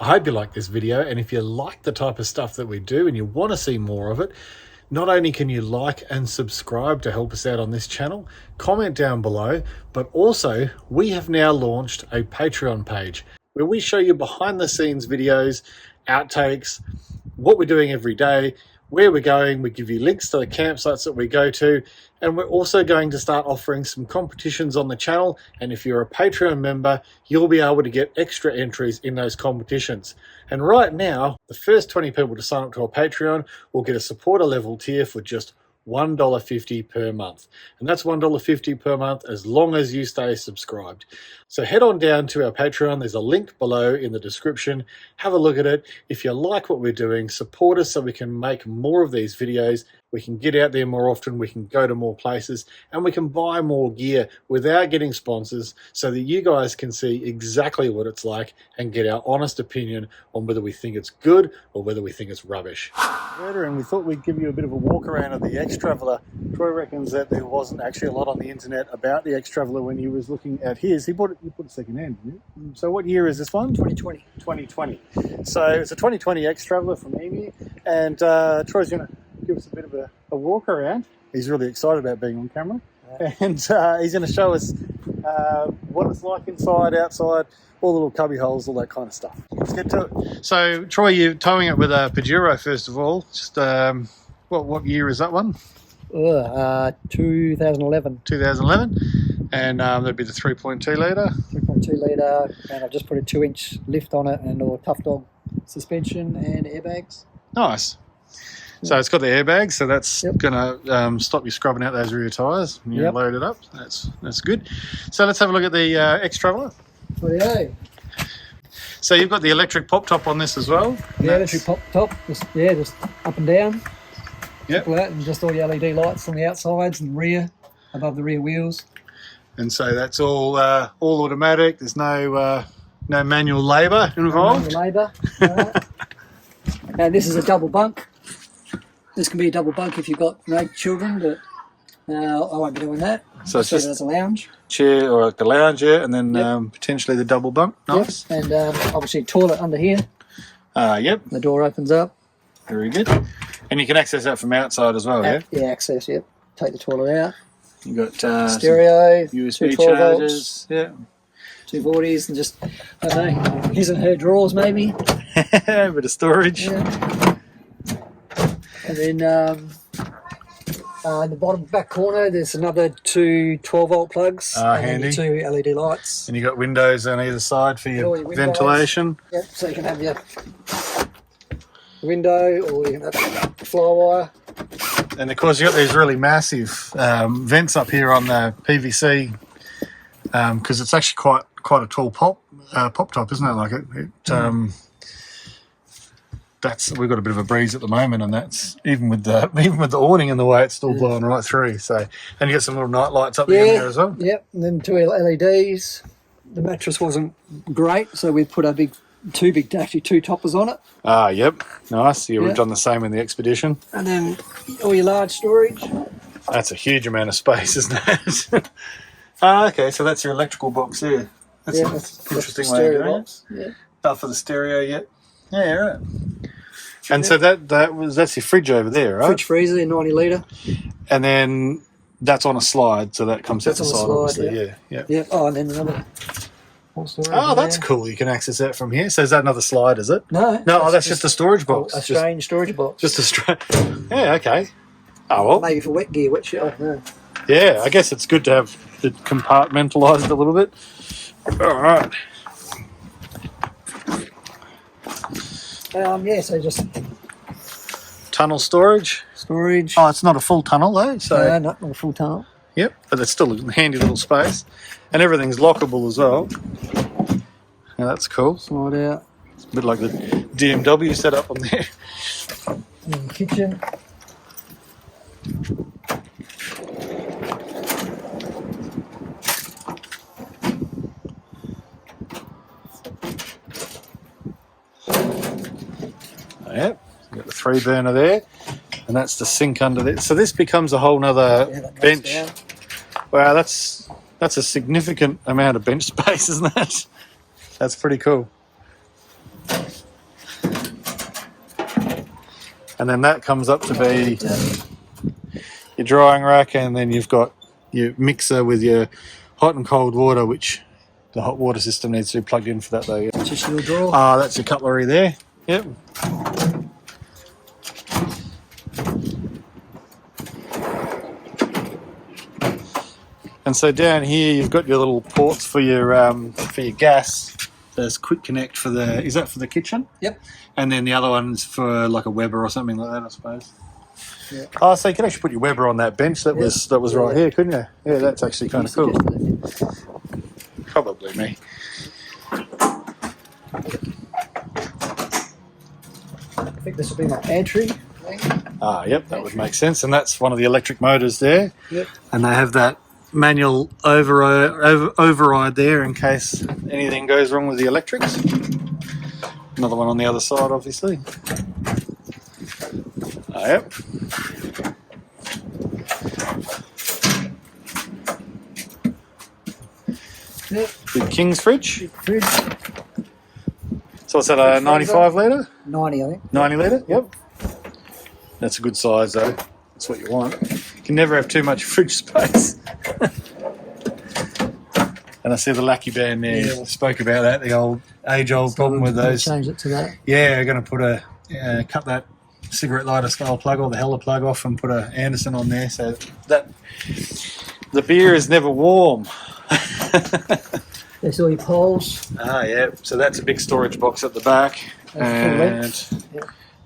hope you like this video, and if you like the type of stuff that we do and you want to see more of it, not only can you like and subscribe to help us out on this channel, comment down below, but also we have now launched a Patreon page where we show you behind the scenes videos, outtakes, what we're doing every day, where we're going. We give you links to the campsites that we go to, and we're also going to start offering some competitions on the channel, and if you're a Patreon member, you'll be able to get extra entries in those competitions. And right now, the first 20 people to sign up to our Patreon will get a supporter level tier for just $1.50 per month. And that's $1.50 per month as long as you stay subscribed. So head on down to our Patreon. There's a link below in the description. Have a look at it. If you like what we're doing, support us so we can make more of these videos. We can get out there more often, we can go to more places, and we can buy more gear without getting sponsors so that you guys can see exactly what it's like and get our honest opinion on whether we think it's good or whether we think it's rubbish. And we thought we'd give you a bit of a walk around of the XTRAVELLER. Troy reckons that there wasn't actually a lot on the internet about the XTRAVELLER when he was looking at his. He bought it second hand, didn't you? So what year is this one? 2020. 2020. So it's a 2020 XTRAVELLER from Emu, and Troy's going to give us a bit of a walk around. He's really excited about being on camera, and he's going to show us what it's like inside, outside, all the little cubby holes, all that kind of stuff. Let's get to it. So Troy, you're towing it with a Pajero first of all. Just what year is that one? 2011. 2011, and that'd be the 3.2 litre. 3.2 litre, and I've just put a 2-inch lift on it and all Tough Dog suspension and airbags. Nice. So it's got the airbags, so that's going to stop you scrubbing out those rear tyres when you load it up. That's good. So let's have a look at the XTRAVELLER. Righto. So you've got the electric pop top on this as well. Yeah, electric pop top. Just up and down. Yep. Like that, and just all the LED lights on the outsides and rear, above the rear wheels. And so that's all automatic. There's no manual labour involved. No manual labour. And this is a double bunk. This can be a double bunk if you've got children, but I won't be doing that. So it's just as a lounge. Chair or like a lounge, yeah, and then potentially the double bunk. Nice. Yep. And obviously toilet under here. Yep. The door opens up. Very good. And you can access that from outside as well, yeah? Yeah, access, yep. Take the toilet out. You've got stereo, USB 2 12 chargers, volts, 240s, and just, I don't know, his and her drawers maybe. A bit of storage. Yeah. And then in the bottom back corner, there's another 2 12-volt plugs. Handy. And 2 LED lights. And you've got windows on either side for your ventilation. Yep, so you can have your window or you can have fly wire. And of course you've got these really massive vents up here on the PVC because it's actually quite a tall pop top, isn't it? Like we've got a bit of a breeze at the moment, and that's even with the awning in the way, it's still blowing right through. So, and you get some little night lights up there as well. Yep, and then 2 LEDs. The mattress wasn't great, so we put two toppers on it. Yep, nice. Yeah, we've done the same in the Expedition. And then all your large storage. That's a huge amount of space, isn't it? Okay, so that's your electrical box there. That's an interesting way of doing it. Yeah. For the stereo, Yeah, right. And so that's your fridge over there, right? Fridge freezer, 90 litre. And then that's on a slide, so that comes out the side, obviously. Yeah. Oh, and then another. Oh, that's cool. You can access that from here. So is that another slide, is it? No. No, that's just a storage box. A strange storage box. Just a strange. Yeah, okay. Oh, well. Maybe for wet gear, wet shit. Yeah, I guess it's good to have it compartmentalised a little bit. All right. So just tunnel storage. Oh, it's not a full tunnel though. So no, not a full tunnel. Yep, but it's still a handy little space, and everything's lockable as well. Yeah, that's cool. Slide out. It's a bit like the DMW setup on there. And the kitchen. Yep, got the 3 burner there, and that's the sink under there. So this becomes a whole nother bench. Down. Wow, that's a significant amount of bench space, isn't it? That's pretty cool. And then that comes up to be your drying rack, and then you've got your mixer with your hot and cold water, which the hot water system needs to be plugged in for that though. Yeah. Just your drawer. That's your cutlery there. Yep. And so down here you've got your little ports for your gas. There's quick connect for the, is that for the kitchen? Yep. And then the other one's for like a Weber or something like that, I suppose. Yeah. Oh, so you can actually put your Weber on that bench that was right here, couldn't you? Yeah, that's actually kind of cool. Probably me. I think this will be my pantry. Yep, that would make sense. And that's one of the electric motors there. Yep. And they have that manual override there in case anything goes wrong with the electrics. Another one on the other side, obviously. Yep. Yep. Big Kings fridge. Big fridge. So what's that, a 95 litre? 90, I think. 90 litre, yep. That's a good size though. That's what you want. You can never have too much fridge space. And I see the Lucky Band there spoke about that, the old age-old problem with those. Change it to that. Yeah, I'm going to put cut that cigarette lighter style plug or the Heller plug off and put a Anderson on there so that the beer is never warm. There's all your poles. Yeah. So that's a big storage box at the back, and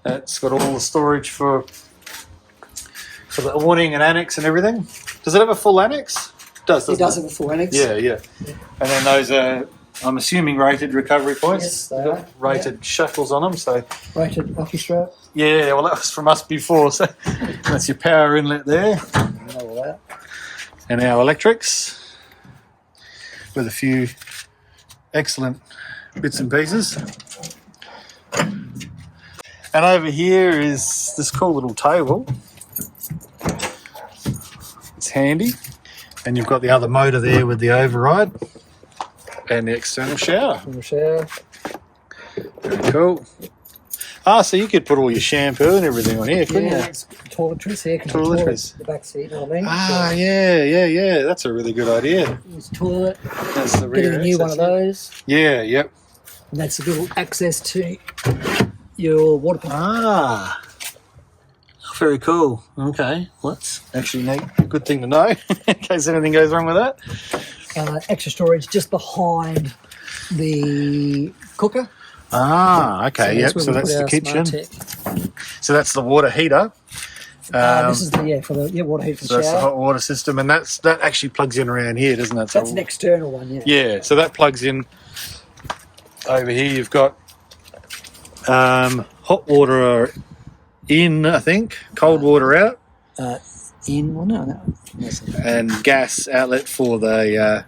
that's got all the storage for the awning and annex and everything. Does it have a full annex? It does have a full annex. Yeah. And then those are, I'm assuming, rated recovery points. Yes, they are. Rated shackles on them. So rated rocky strap. Yeah, well that was from us before. So that's your power inlet there. I know all that. And our electrics with a few excellent bits and pieces. And over here is this cool little table. It's handy. And you've got the other motor there with the override and the external shower. Shower. Very cool. So you could put all your shampoo and everything on here, couldn't you? It's toiletries here. Toiletries. The back seat, you know what I mean? Yeah. That's a really good idea. There's a toilet. That's the rear Getting a new one of those. Yeah, yep. And that's a little access to your water pump. Very cool. Okay, well, that's actually neat. Good thing to know in case anything goes wrong with that. Extra storage just behind the cooker. Okay, yep. So that's the kitchen. So that's the water heater. This is the for the water heater for the shower. That's the hot water system, and that actually plugs in around here, doesn't it? That's an external one, yeah. Yeah, so that plugs in. Over here, you've got hot water in, I think, cold water out. And gas outlet for the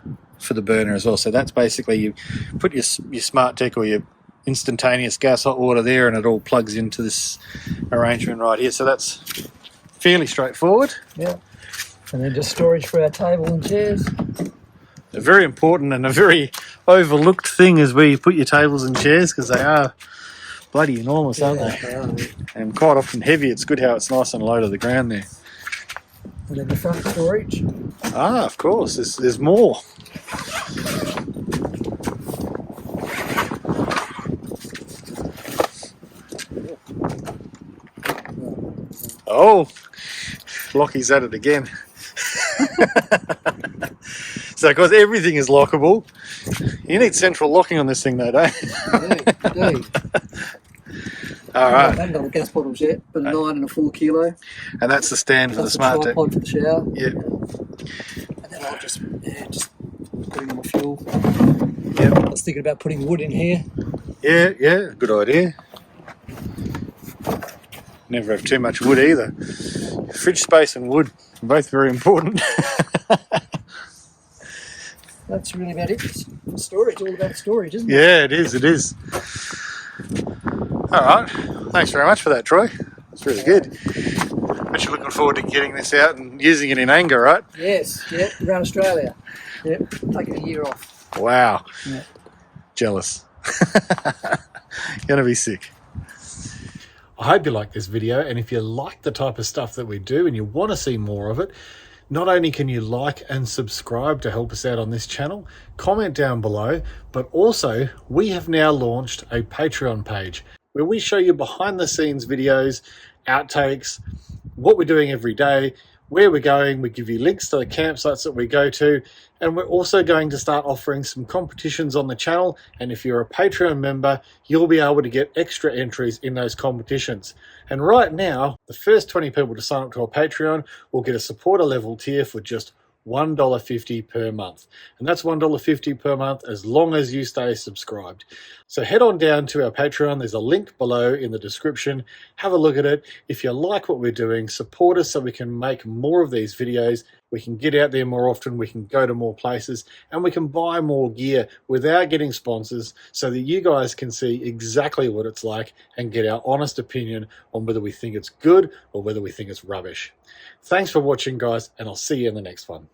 burner as well. So that's basically you put your smart tech or your instantaneous gas hot water there, and it all plugs into this arrangement right here. So that's fairly straightforward. Yeah. And then just storage for our table and chairs. A very important and a very overlooked thing is where you put your tables and chairs, because they are bloody enormous, aren't they? And quite often heavy. It's good how it's nice and low to the ground there. And then the front storage. Of course. There's more. Oh, Lockie's at it again. So, because everything is lockable, you need central locking on this thing, though, don't you? Yeah, you do. All right. I haven't got the gas bottles yet, but a 9 and a 4 kilo. And that's the stand for the smart tech. Tripod for the shower. Yeah. And then I'll just putting in my fuel. Yep. I was thinking about putting wood in here. Yeah, good idea. Never have too much wood either. Fridge space and wood, both very important. That's really about it. Storage, all about storage, isn't it? Yeah, it is. All right. Thanks very much for that, Troy. It's really good. But you're looking forward to getting this out and using it in anger, right? Yes, around Australia. Yep, taking a year off. Wow. Yeah. Jealous. Gonna be sick. I hope you like this video, and if you like the type of stuff that we do and you want to see more of it, not only can you like and subscribe to help us out on this channel, comment down below, but also we have now launched a Patreon page where we show you behind the scenes videos, outtakes, what we're doing every day, where we're going. We give you links to the campsites that we go to, and we're also going to start offering some competitions on the channel. And if you're a Patreon member, you'll be able to get extra entries in those competitions. And right now, the first 20 people to sign up to our Patreon will get a supporter level tier for just $1.50 per month. And that's $1.50 per month as long as you stay subscribed. So head on down to our Patreon. There's a link below in the description. Have a look at it. If you like what we're doing, support us so we can make more of these videos. We can get out there more often, we can go to more places, and we can buy more gear without getting sponsors so that you guys can see exactly what it's like and get our honest opinion on whether we think it's good or whether we think it's rubbish. Thanks for watching, guys, and I'll see you in the next one.